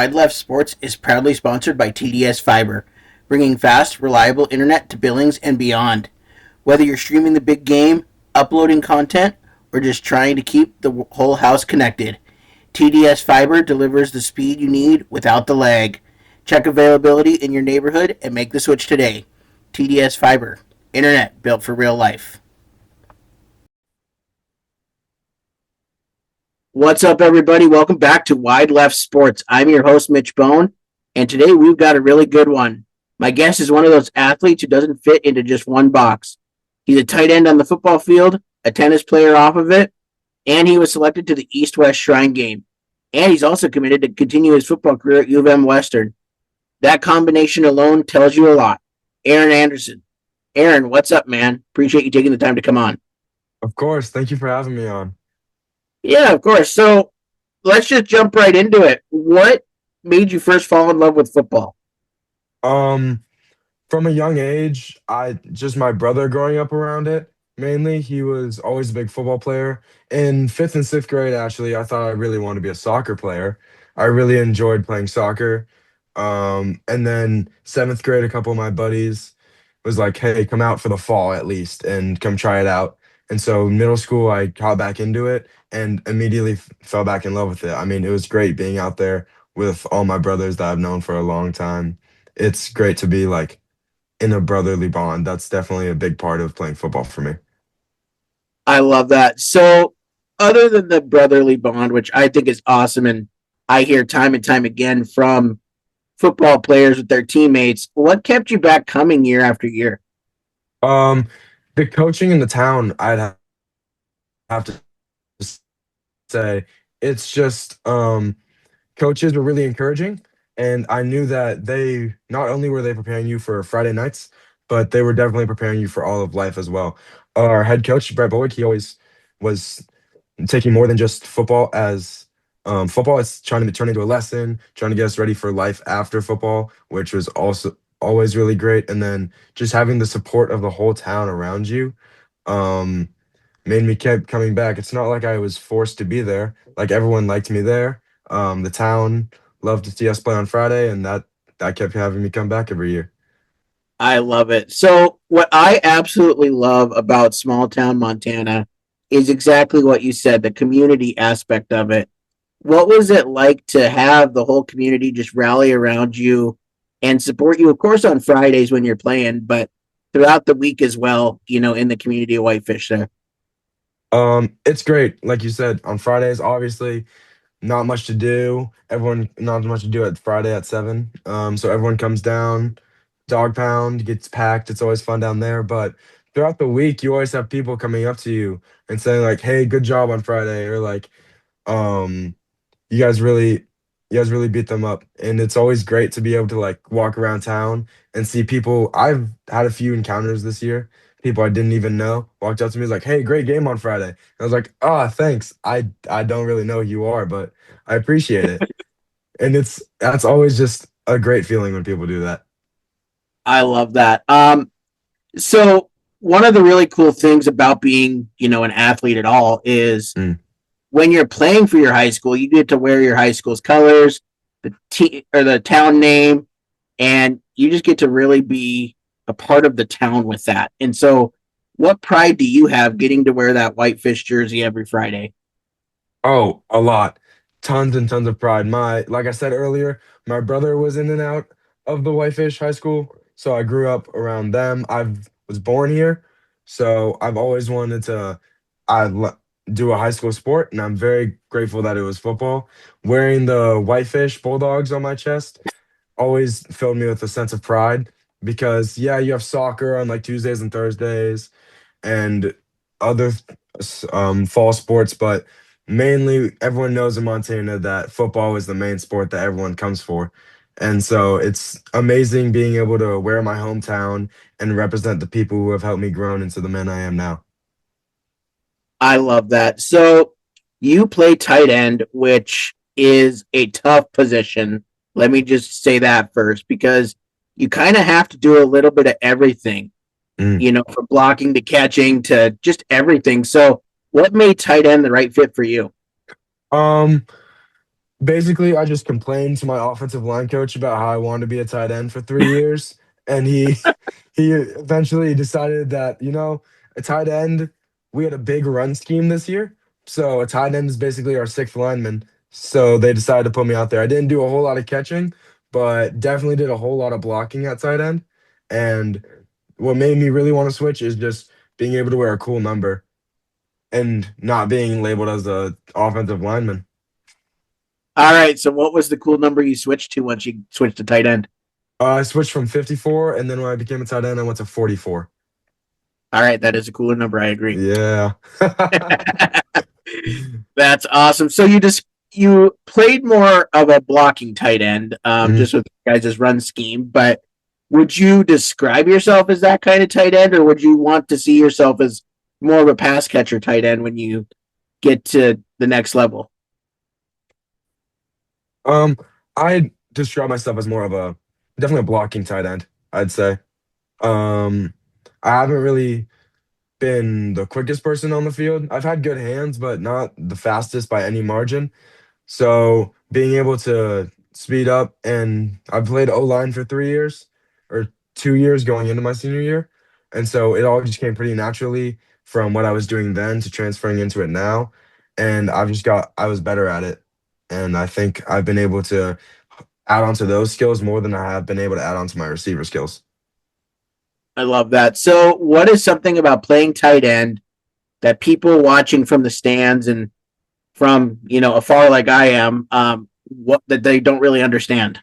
Wide Left Sports is proudly sponsored by TDS Fiber, bringing fast, reliable internet to Billings and beyond. Whether you're streaming the big game, uploading content, or just trying to keep the whole house connected, TDS Fiber delivers the speed you need without the lag. Check availability in your neighborhood and make the switch today. TDS Fiber, internet built for real life. What's up, everybody? Welcome back to Wide Left Sports. I'm your host, Mitch Bone, and today we've got a really good one. My guest is one of those athletes who doesn't fit into just one box. He's a tight end on the football field, a tennis player off of it, and he was selected to the East-West Shrine Game. And he's also committed to continue his football career at U of M Western. That combination alone tells you a lot. Aaron Anderson. Aaron, what's up, man? Appreciate you taking the time to come on. Of course. Thank you for having me on. Yeah, of course. So let's just jump right into it. What made you first fall in love with football? From a young age, my brother growing up around it, mainly, he was always a big football player. In fifth and sixth grade, actually, I thought I really wanted to be a soccer player. I really enjoyed playing soccer. And then seventh grade, a couple of my buddies was like, hey, come out for the fall at least and come try it out. And so middle school, I got back into it and immediately fell back in love with it. I mean, it was great being out there with all my brothers that I've known for a long time. It's great to be like in a brotherly bond. That's definitely a big part of playing football for me. I love that. So, other than the brotherly bond, which I think is awesome, and I hear time and time again from football players with their teammates, what kept you back coming year after year? Um, the coaching in the town, have to say, it's just coaches were really encouraging, and I knew that they not only were they preparing you for Friday nights, but they were definitely preparing you for all of life as well. Our head coach Brett Bowick, he always was taking more than just football as football. It's trying to turn into a lesson, trying to get us ready for life after football, which was also always really great. And then just having the support of the whole town around you. Um, Made me kept coming back. It's not like I was forced to be there. Like everyone liked me there. The town loved to see us play on Friday, and that kept having me come back every year. I love it. So, what I absolutely love about small town Montana is exactly what you said, the community aspect of it. What was it like to have the whole community just rally around you and support you, of course, on Fridays when you're playing, but throughout the week as well, in the community of Whitefish there? It's great. Like you said, on Fridays, obviously, not much to do. Everyone, not much to do at Friday at 7. So everyone comes down, dog pound gets packed. It's always fun down there. But throughout the week, you always have people coming up to you and saying like, "Hey, good job on Friday," or like, um, "You guys really, you guys really beat them up." And it's always great to be able to like walk around town and see people. I've had a few encounters this year. People I didn't even know walked up to me was like, "Hey, great game on Friday." And I was like, "Ah, thanks. I don't really know who you are, but I appreciate it." And that's always just a great feeling when people do that. I love that. So one of the really cool things about being, an athlete at all is Mm. when you're playing for your high school, you get to wear your high school's colors, the town name, and you just get to really be a part of the town with that. And so, what pride do you have getting to wear that Whitefish jersey every Friday? Oh, a lot. Tons and tons of pride. Like I said earlier, my brother was in and out of the Whitefish High School, so I grew up around them. I was born here, so I've always wanted to I lo- do a high school sport, and I'm very grateful that it was football. Wearing the Whitefish Bulldogs on my chest always filled me with a sense of pride because yeah, you have soccer on like Tuesdays and Thursdays and other fall sports, but mainly everyone knows in Montana that football is the main sport that everyone comes for. And so it's amazing being able to wear my hometown and represent the people who have helped me grow into the man I am now. I love that. So, you play tight end, which is a tough position. Let me just say that first, because you kind of have to do a little bit of everything, Mm. from blocking to catching to just everything. So, what made tight end the right fit for you? Um, Basically, I just complained to my offensive line coach about how I wanted to be a tight end for 3 years, and he he eventually decided that a tight end. We had a big run scheme this year, so a tight end is basically our sixth lineman. So they decided to put me out there. I didn't do a whole lot of catching, but definitely did a whole lot of blocking at tight end. And what made me really want to switch is just being able to wear a cool number and not being labeled as a offensive lineman. All right. So what was the cool number you switched to once you switched to tight end? I switched from 54, and then when I became a tight end, I went to 44. All right, that is a cooler number. I agree. Yeah. That's awesome. So you played more of a blocking tight end, Mhm. just with guys' run scheme. But would you describe yourself as that kind of tight end, or would you want to see yourself as more of a pass catcher tight end when you get to the next level? Um, I describe myself as more of a definitely a blocking tight end, I'd say. Um, I haven't really been the quickest person on the field. I've had good hands, but not the fastest by any margin. So being able to speed up, and I played O line for 3 years or 2 years going into my senior year. And so it all just came pretty naturally from what I was doing then to transferring into it now. And I was better at it. And I think I've been able to add on to those skills more than I have been able to add on to my receiver skills. I love that. So, what is something about playing tight end that people watching from the stands and from afar like I am, what that they don't really understand?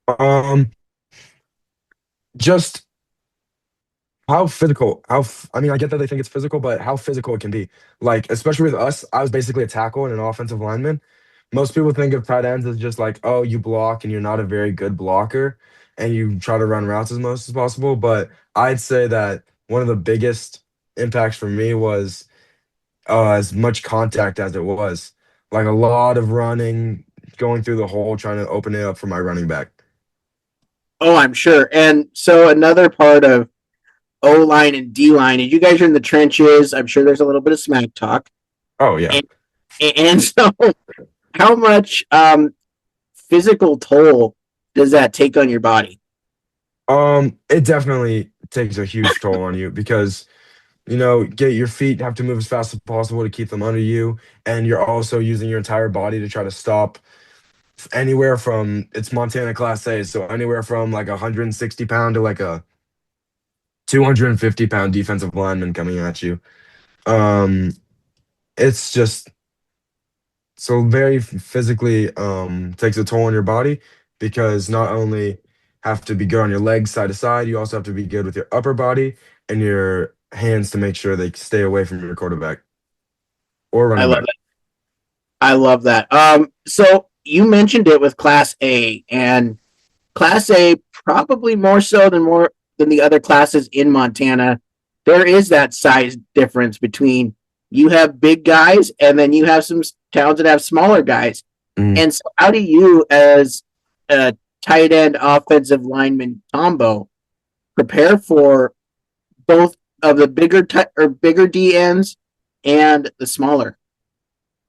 Um, just how physical, I mean, I get that they think it's physical, but how physical it can be. Like, especially with us, I was basically a tackle and an offensive lineman. Most people think of tight ends as just like, oh, you block and you're not a very good blocker and you try to run routes as most as possible. But I'd say that one of the biggest impacts for me was as much contact as it was. Like a lot of running, going through the hole, trying to open it up for my running back. Oh, I'm sure. And so another part of O line and D line, and you guys are in the trenches. I'm sure there's a little bit of smack talk. Oh, yeah. And, and so, how much physical toll does that take on your body? It definitely takes a huge toll on you because get your feet have to move as fast as possible to keep them under you, and you're also using your entire body to try to stop anywhere from it's Montana Class A, so anywhere from like 160 pound to like a 250-pound defensive lineman coming at you. Um, it's just so very physically takes a toll on your body because not only have to be good on your legs side to side, you also have to be good with your upper body and your hands to make sure they stay away from your quarterback or I running love back. that. I love that. So you mentioned it with Class A, and Class A probably more than the other classes in Montana. There is that size difference between you have big guys and then you have some towns that have smaller guys. Mm. And so, how do you, as a tight end offensive lineman combo, prepare for both of the bigger DNs and the smaller?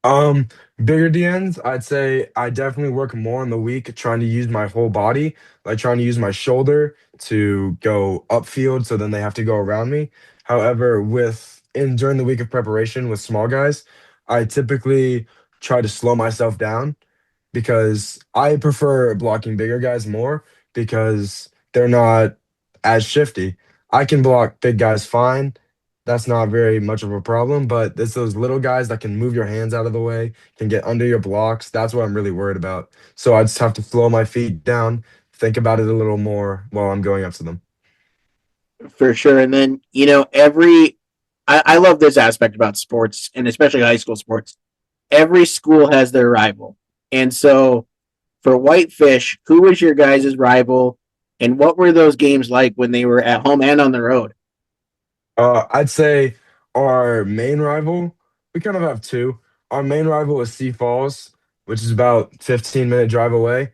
Um, Bigger DNs, I'd say I definitely work more in the week trying to use my whole body, like trying to use my shoulder to go upfield so then they have to go around me. However, with in during the week of preparation with small guys, I typically try to slow myself down because I prefer blocking bigger guys more because they're not as shifty. I can block big guys fine. That's not very much of a problem, but it's those little guys that can move your hands out of the way, can get under your blocks. That's what I'm really worried about. So I just have to slow my feet down, think about it a little more while I'm going up to them. For sure. And then, I love this aspect about sports and especially high school sports. Every school has their rival. And so for Whitefish, who was your guys' rival and what were those games like when they were at home and on the road? I'd say our main rival, we kind of have two. Our main rival is Sea Falls, which is about 15-minute drive away.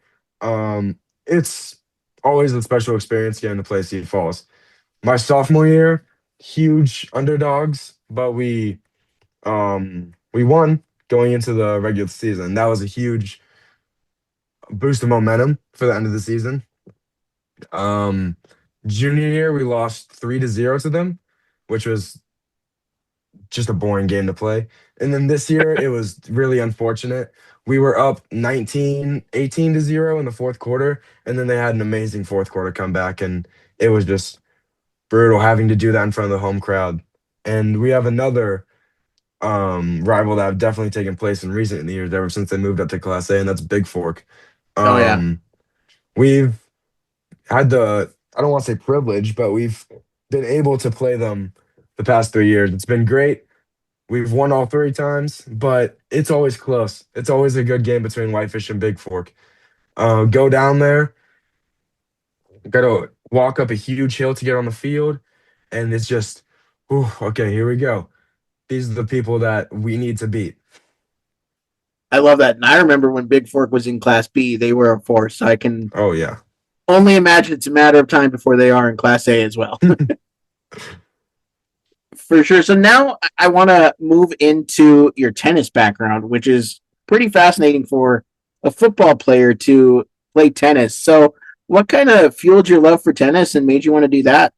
It's always a special experience getting to play Sea Falls. My sophomore year, huge underdogs, but we won going into the regular season. That was a huge boost of momentum for the end of the season. Um, Junior year, we lost 3-0 to them, which was just a boring game to play. And then this year, it was really unfortunate. We were up 18-0 in the fourth quarter, and then they had an amazing fourth quarter comeback, and it was just brutal having to do that in front of the home crowd. And we have another rival that have definitely taken place in recent years ever since they moved up to Class A, and that's Big Fork. Oh yeah. Um, we've had the I don't want to say privilege, but we've been able to play them the past 3 years. It's been great. We've won all three times, but it's always close. It's always a good game between Whitefish and Big Fork. Go down there, got to walk up a huge hill to get on the field, and it's just, ooh, okay, here we go. These are the people that we need to beat. I love that. And I remember when Big Fork was in Class B, they were a force. So I can Oh yeah. only imagine it's a matter of time before they are in Class A as well. For sure. So now I want to move into your tennis background, which is pretty fascinating for a football player to play tennis. So, what kind of fueled your love for tennis and made you want to do that?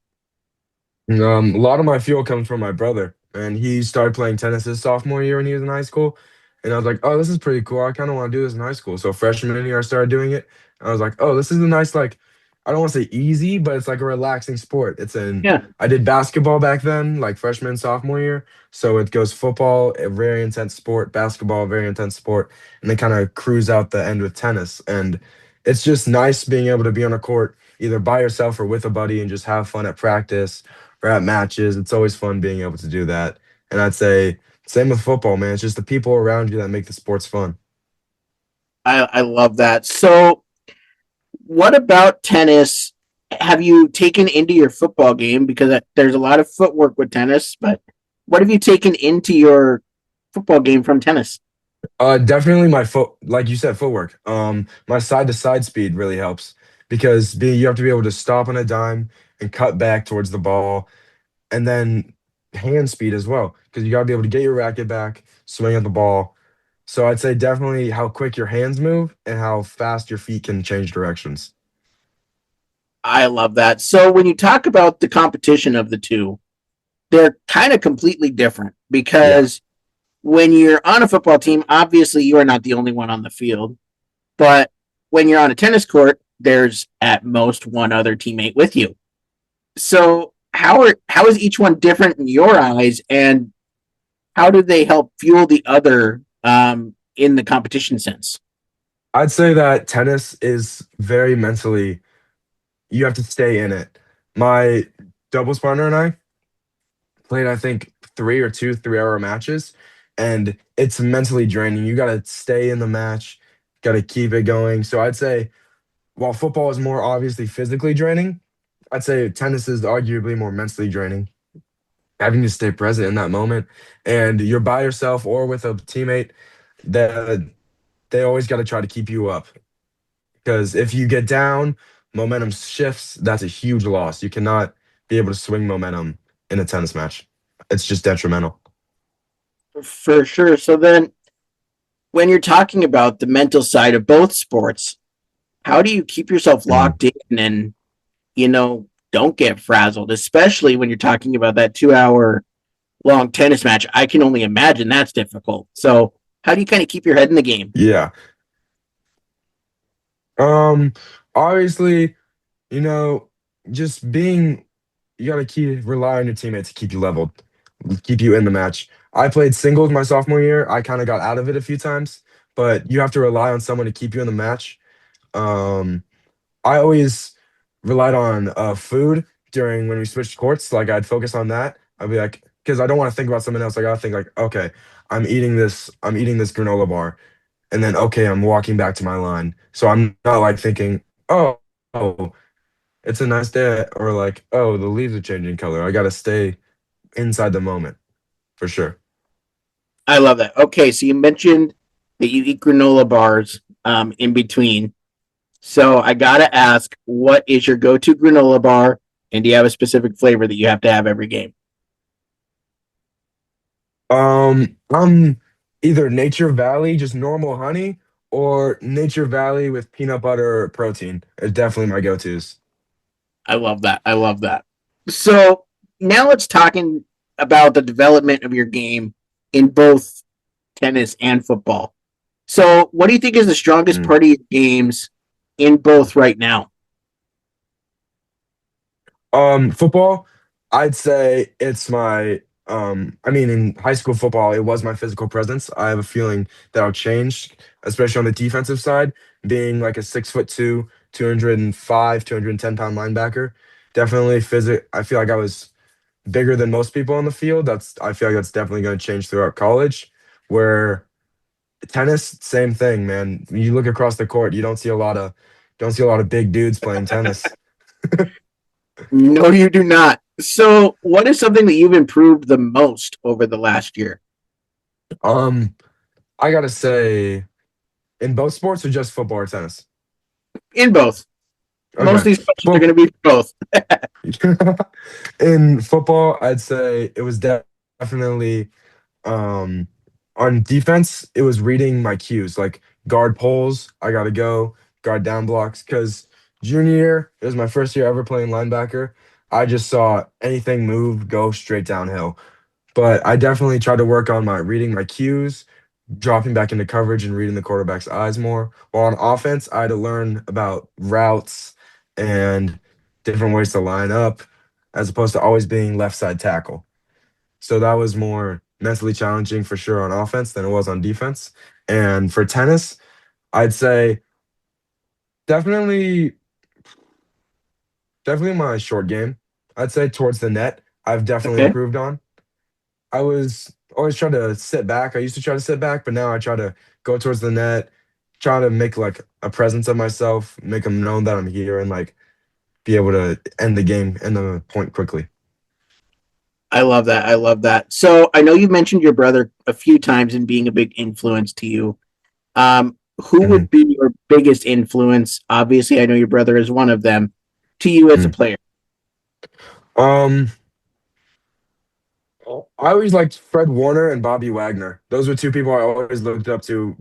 A lot of my fuel comes from my brother, and he started playing tennis his sophomore year when he was in high school. And I was like, oh, this is pretty cool. I kind of want to do this in high school. So freshman year, I started doing it. I was like, oh, this is a nice, like, I don't want to say easy, but it's like a relaxing sport. Yeah, I did basketball back then, like freshman, sophomore year. So it goes football, a very intense sport, basketball, a very intense sport, and then kind of cruise out the end with tennis. And it's just nice being able to be on a court either by yourself or with a buddy and just have fun at practice or at matches. It's always fun being able to do that. And I'd say same with football, man. It's just the people around you that make the sports fun. I love that. So, what about tennis have you taken into your football game? Because there's a lot of footwork with tennis, but what have you taken into your football game from tennis? Definitely my foot, like you said, footwork. My side to side speed really helps because you have to be able to stop on a dime and cut back towards the ball, and then hand speed as well because you got to be able to get your racket back, swing at the ball. So I'd say definitely how quick your hands move and how fast your feet can change directions. I love that. So, when you talk about the competition of the two, they're kind of completely different Yeah. because when you're on a football team, obviously you are not the only one on the field. But when you're on a tennis court, there's at most one other teammate with you. So how is each one different in your eyes, and how do they help fuel the other in the competition sense? I'd say that tennis is very mentally, you have to stay in it. My doubles partner and I played, I think, 3 or 2 3-hour matches, and it's mentally draining. You got to stay in the match, got to keep it going. So I'd say while football is more obviously physically draining, I'd say tennis is arguably more mentally draining. Having to stay present in that moment, and you're by yourself or with a teammate, that they always got to try to keep you up. Because if you get down, momentum shifts. That's a huge loss. You cannot be able to swing momentum in a tennis match. It's just detrimental. For sure. So then, when you're talking about the mental side of both sports, how do you keep yourself Mhm. locked in and don't get frazzled, especially when you're talking about that 2 hour long tennis match? I can only imagine that's difficult. So, how do you kind of keep your head in the game? Yeah. Um, Obviously, you know, just being you gotta keep rely on your teammates to keep you leveled, keep you in the match. I played singles my sophomore year. I kind of got out of it a few times, but you have to rely on someone to keep you in the match. Um, I always relied on food during when we switched courts. Like I'd focus on that. I'd be like, because I don't want to think about something else. I gotta think like, okay, I'm eating this granola bar, and then okay, I'm walking back to my line. So I'm not like thinking, oh, it's a nice day, or like, oh, the leaves are changing color. I gotta stay inside the moment for sure. I love that. Okay, so you mentioned that you eat granola bars in between. So I gotta ask, what is your go-to granola bar, and do you have a specific flavor that you have to have every game? I'm either Nature Valley, just normal honey, or Nature Valley with peanut butter protein. Are definitely my go-tos. I love that. I love that. So now let's talking about the development of your game in both tennis and football. So what do you think is the strongest Mm. part of your games in both right now? Football, I'd say it's my I mean in high school football, it was my physical presence. I have a feeling that'll change, especially on the defensive side, being like a 6'2", 205, 210 pound linebacker. Definitely physic I feel like I was bigger than most people on the field. I feel like that's definitely gonna change throughout college. Where tennis, same thing, man. You look across the court, you don't see a lot of big dudes playing tennis. No, you do not. So what is something that you've improved the most over the last year? Um, I gotta say, in both sports or just football or tennis? In both. Most of Okay. these questions are Well, going to be both. in football, I'd say it was definitely um on defense, it was reading my cues, like guard pulls, I gotta go, guard down blocks. Because junior year, it was my first year ever playing linebacker. I just saw anything move, go straight downhill. But I definitely tried to work on my reading my cues, dropping back into coverage and reading the quarterback's eyes more. While on offense, I had to learn about routes and different ways to line up, as opposed to always being left side tackle. So that was more mentally challenging for sure on offense than it was on defense. And for tennis, I'd say definitely, definitely my short game. I'd say towards the net, I've definitely Okay. improved on. I was always trying to sit back. I used to try to sit back, but now I try to go towards the net, try to make like a presence of myself, make them know that I'm here, and like be able to end the game, end the point quickly. I love that. I love that. So I know you've mentioned your brother a few times in being a big influence to you. Who Mhm, would be your biggest influence? Obviously, I know your brother is one of them to you as a mhm. player. Um, I always liked Fred Warner and Bobby Wagner. Those were two people I always looked up to.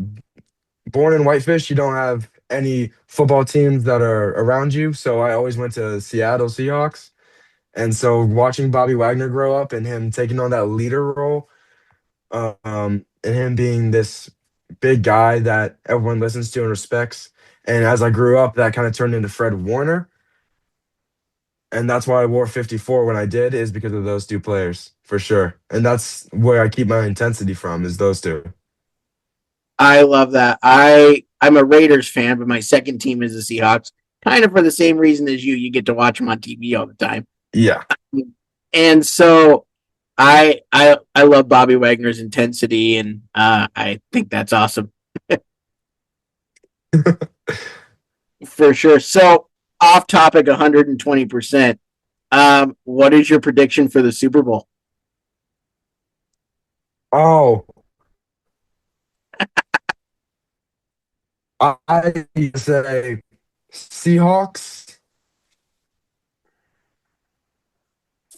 Born in Whitefish, you don't have any football teams that are around you, so I always went to Seattle Seahawks. And so watching Bobby Wagner grow up and him taking on that leader role, and him being this big guy that everyone listens to and respects. And as I grew up, that kind of turned into Fred Warner. And that's why I wore 54 when I did, is because of those two players, for sure. And that's where I keep my intensity from, is those two. I love that. I'm a Raiders fan, but my second team is the Seahawks, kind of for the same reason as you. You get to watch them on TV all the time, Yeah. and so I love Bobby Wagner's intensity, and I think that's awesome for sure. So off topic, 120%. What is your prediction for the Super Bowl? Oh, I say Seahawks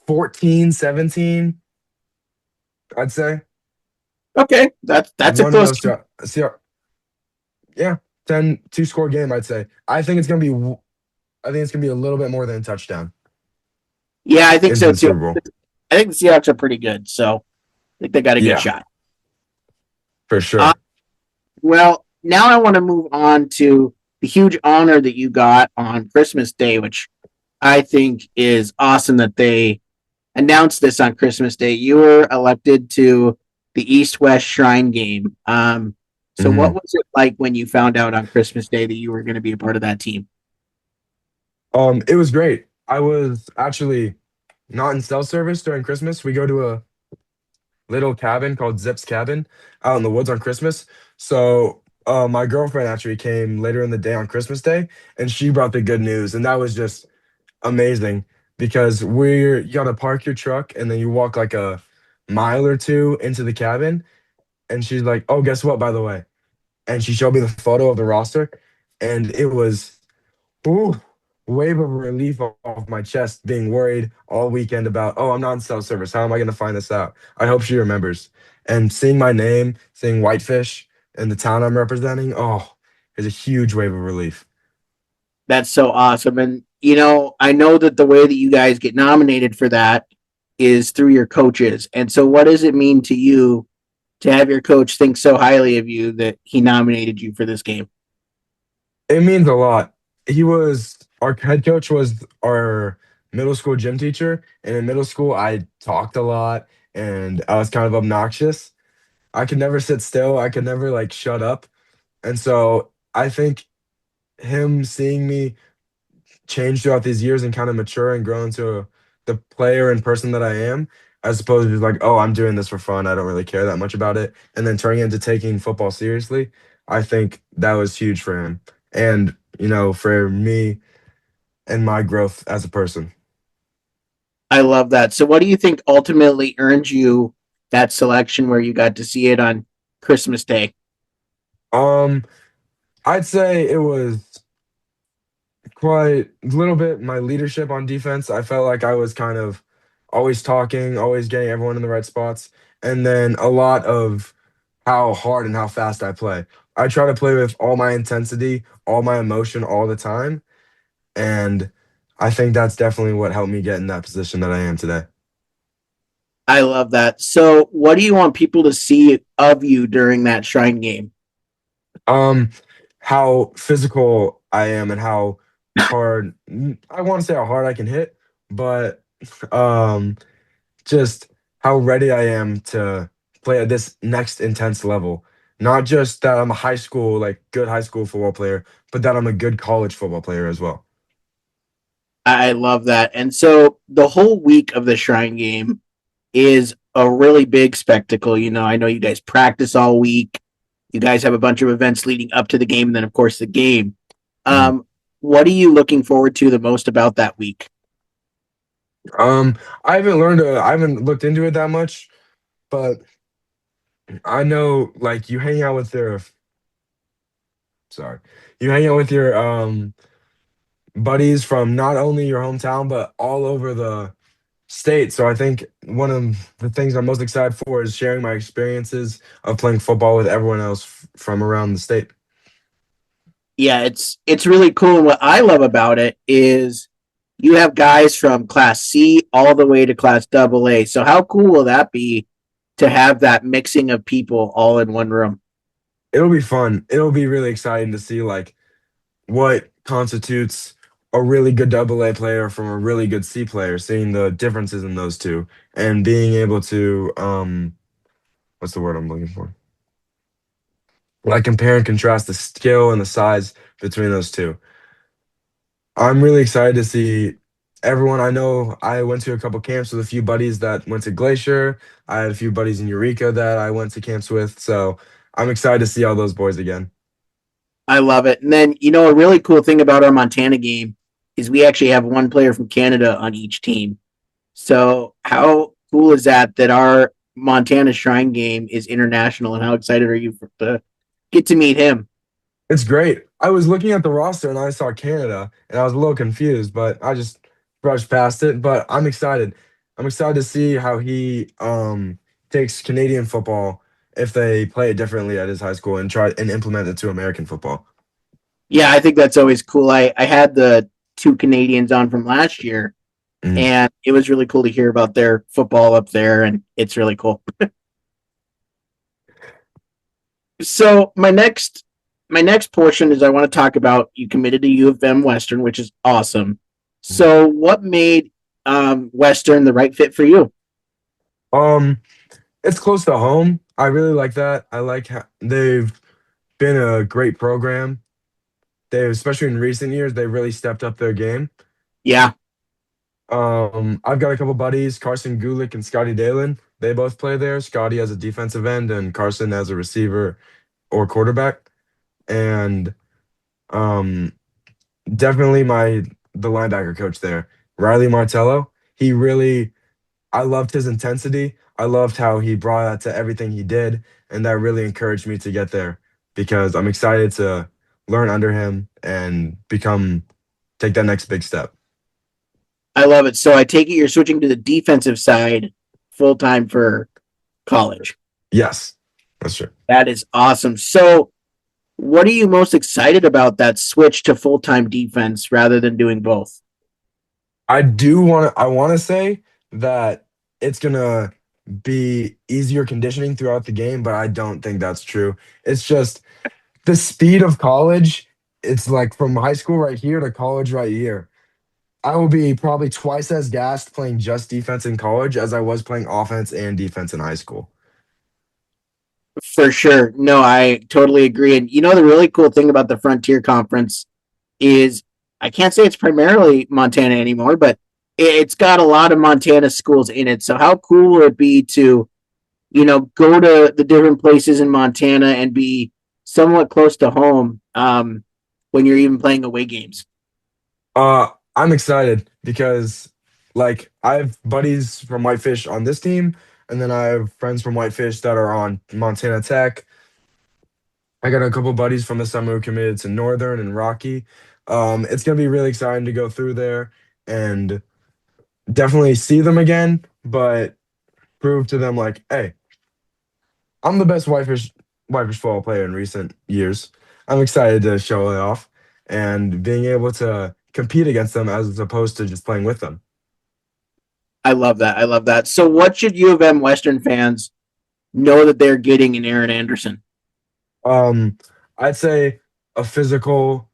14-17. I'd say. Okay, that's a One of close those game. two. Yeah, 2 score game, I'd say. I think it's gonna be a little bit more than a touchdown Yeah, I think into so the too. Super Bowl. I think the Seahawks are pretty good, so I think they got a good Yeah, shot. for Uh, sure. well, now I want to move on to the huge honor that you got on Christmas Day, which I think is awesome that they announced this on Christmas Day. You were elected to the East West Shrine Game. So what Mhm. was it like when you found out on Christmas Day that you were going to be a part of that team? It was great. I was actually not in cell service during Christmas. We go to a little cabin called Zip's Cabin out in the woods on Christmas. So my girlfriend actually came later in the day on Christmas Day, and she brought the good news, and that was just amazing because you gotta park your truck and then you walk like a mile or two into the cabin, and she's like, "Oh, guess what? By the way," and she showed me the photo of the roster, and it was ooh, wave of relief off my chest, being worried all weekend about, oh, I'm not in cell service. How am I going to find this out? I hope she remembers. And seeing my name, seeing Whitefish and the town I'm representing, oh, is a huge wave of relief. That's so awesome. And, you know, I know that the way that you guys get nominated for that is through your coaches. And so, what does it mean to you to have your coach think so highly of you that he nominated you for this game? It means a lot. He was our head coach was our middle school gym teacher, and in middle school I talked a lot and I was kind of obnoxious. I could never sit still. I could never like shut up. And so I think him seeing me change throughout these years and kind of mature and grow into the player and person that I am, as opposed to just like, oh, I'm doing this for fun. I don't really care that much about it. And then turning into taking football seriously, I think that was huge for him. And, for me and my growth as a person. I love that. So, what do you think ultimately earned you that selection where you got to see it on Christmas Day? Um, I'd say it was quite a little bit my leadership on defense. I felt like I was kind of always talking, always getting everyone in the right spots, and then a lot of how hard and how fast I play. I try to play with all my intensity, all my emotion all the time, and I think that's definitely what helped me get in that position that I am today. I love that. So, what do you want people to see of you during that Shrine game? Um, how physical I am and how hard I want to say how hard I can hit, but um just how ready I am to play at this next intense level. Not just that I'm a good high school football player, but that I'm a good college football player as well. I love that. And so, the whole week of the Shrine game is a really big spectacle. You know, I know you guys practice all week. You guys have a bunch of events leading up to the game, and then, of course, the game. Mhm. What are you looking forward to the most about that week? Um, I haven't looked into it that much, but I know like sorry, you hang out with your buddies from not only your hometown but all over the state. So I think one of the things I'm most excited for is sharing my experiences of playing football with everyone else from around the state. Yeah, it's really cool. And what I love about it is you have guys from Class C all the way to Class AA. So how cool will that be to have that mixing of people all in one room? It'll be fun. It'll be really exciting to see like what constitutes a really good AA player from a really good C player, seeing the differences in those two and being able to what's the word I'm looking for? Like compare and contrast the skill and the size between those two. I'm really excited to see everyone. I know I went to a couple camps with a few buddies that went to Glacier. I had a few buddies in Eureka that I went to camps with. So I'm excited to see all those boys again. I love it. And then, you know, a really cool thing about our Montana game is we actually have one player from Canada on each team. So how cool is that that our Montana Shrine game is international and how excited are you to get to meet him? It's great. I was looking at the roster and I saw Canada and I was a little confused, but I just brushed past it. But I'm excited. I'm excited to see how he takes Canadian football if they play it differently at his high school and try and implement it to American football. Yeah, I think that's always cool. I had the two Canadians on from last year, Mhm. and it was really cool to hear about their football up there, and it's really cool. So my next portion is I want to talk about you committed to U of M Western, which is awesome. So what made Western the right fit for you? Um, it's close to home. I really like that. I like how they've been a great program. They, especially in recent years, they really stepped up their game. Yeah, I've got a couple buddies, Carson Gulick and Scotty Dalen. They both play there. Scotty as a defensive end and Carson as a receiver or quarterback. And um, definitely the linebacker coach there, Riley Martello. He really, I loved his intensity. I loved how he brought that to everything he did, and that really encouraged me to get there because I'm excited to learn under him and take that next big step. I love it. So I take it you're switching to the defensive side full time for college. Yes, that's true. That is awesome. So, what are you most excited about that switch to full time defense rather than doing both? I want to say that it's going to be easier conditioning throughout the game, but I don't think that's true. It's just the speed of college. It's like from high school right here to college right here. I will be probably twice as gassed playing just defense in college as I was playing offense and defense in high school. For sure. No, I totally agree. And the really cool thing about the Frontier Conference is I can't say it's primarily Montana anymore, but it's got a lot of Montana schools in it. So how cool would it be to, go to the different places in Montana and be somewhat close to home when you're even playing away games? I'm excited because like I have buddies from Whitefish on this team, and then I have friends from Whitefish that are on Montana Tech. I got a couple buddies from the summer who committed to Northern and Rocky. It's gonna be really exciting to go through there and definitely see them again, but prove to them like, hey, I'm the best Whitefish football player in recent years. I'm excited to show it off and being able to compete against them as opposed to just playing with them. I love that. I love that. So what should U of M Western fans know that they're getting in Aaron Anderson? Um, I'd say a physical,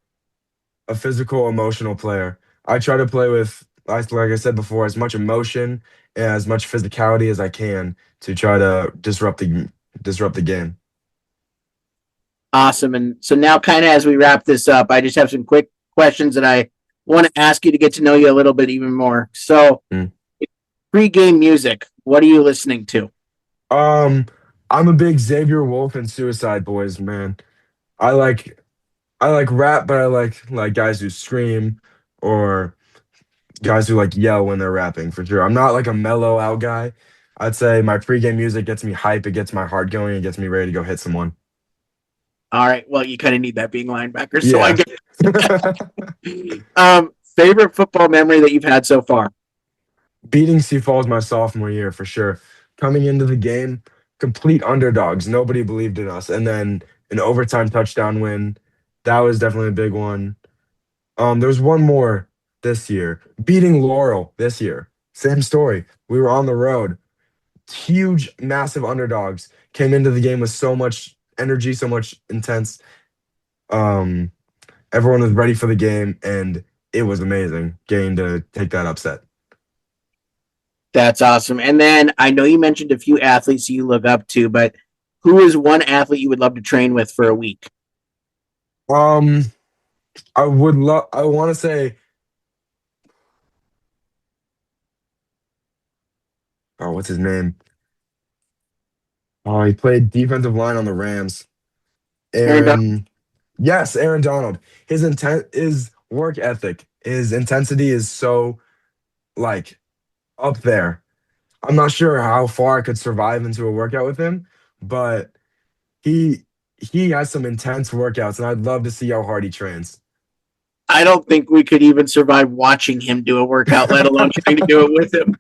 a physical, emotional player. I try to play with, like I said before, as much emotion and as much physicality as I can to try to disrupt the game. Awesome. And so now, kind of as we wrap this up, I just have some quick questions that I want to ask you to get to know you a little bit even more. So, Mm. pre-game music, what are you listening to? Um, I'm a big Xavier Wolf and Suicide Boys man. I like I like rap, but I like guys who scream or guys who like yell when they're rapping for sure. I'm not like a mellow out guy. I'd say my pregame music gets me hype, it gets my heart going, it gets me ready to go hit someone. All right. Well, you kind of need that being linebacker. So I Yeah. get favorite football memory that you've had so far. Beating Sioux Falls my sophomore year for sure. Coming into the game, complete underdogs. Nobody believed in us. And then an overtime touchdown win. That was definitely a big one. There's one more this year. Beating Laurel this year. Same story. We were on the road. Huge, massive underdogs. Came into the game with so much energy, so much intense. Um, Everyone was ready for the game, and it was amazing getting to take that upset. That's awesome. And then I know you mentioned a few athletes you look up to, but who is one athlete you would love to train with for a week? Um, I want to say, oh, what's his name? Oh, he played defensive line on the Rams. Aaron Donald. Aaron, yes, Aaron Donald. His work ethic, his intensity is so like up there. I'm not sure how far I could survive into a workout with him, but he he has some intense workouts, and I'd love to see how hard he trains. I don't think we could even survive watching him do a workout, let alone trying to do it with him.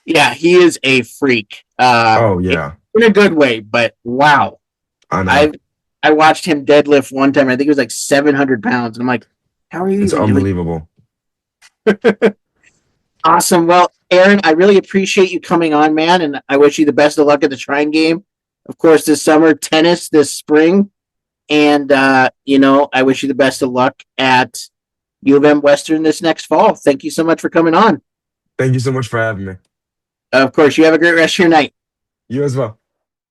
Yeah, he is a freak. Oh yeah, In a good way, but wow. I know. I I watched him deadlift one time. I think it was like 700 pounds. And I'm like, how are you It's even doing? unbelievable. Awesome. Well, Aaron, I really appreciate you coming on, man. And I wish you the best of luck at the Shrine game. Of course, this summer, tennis this spring. And, I wish you the best of luck at U of M Western this next fall. Thank you so much for coming on. Thank you so much for having me. Of course, you have a great rest of your night. You as well.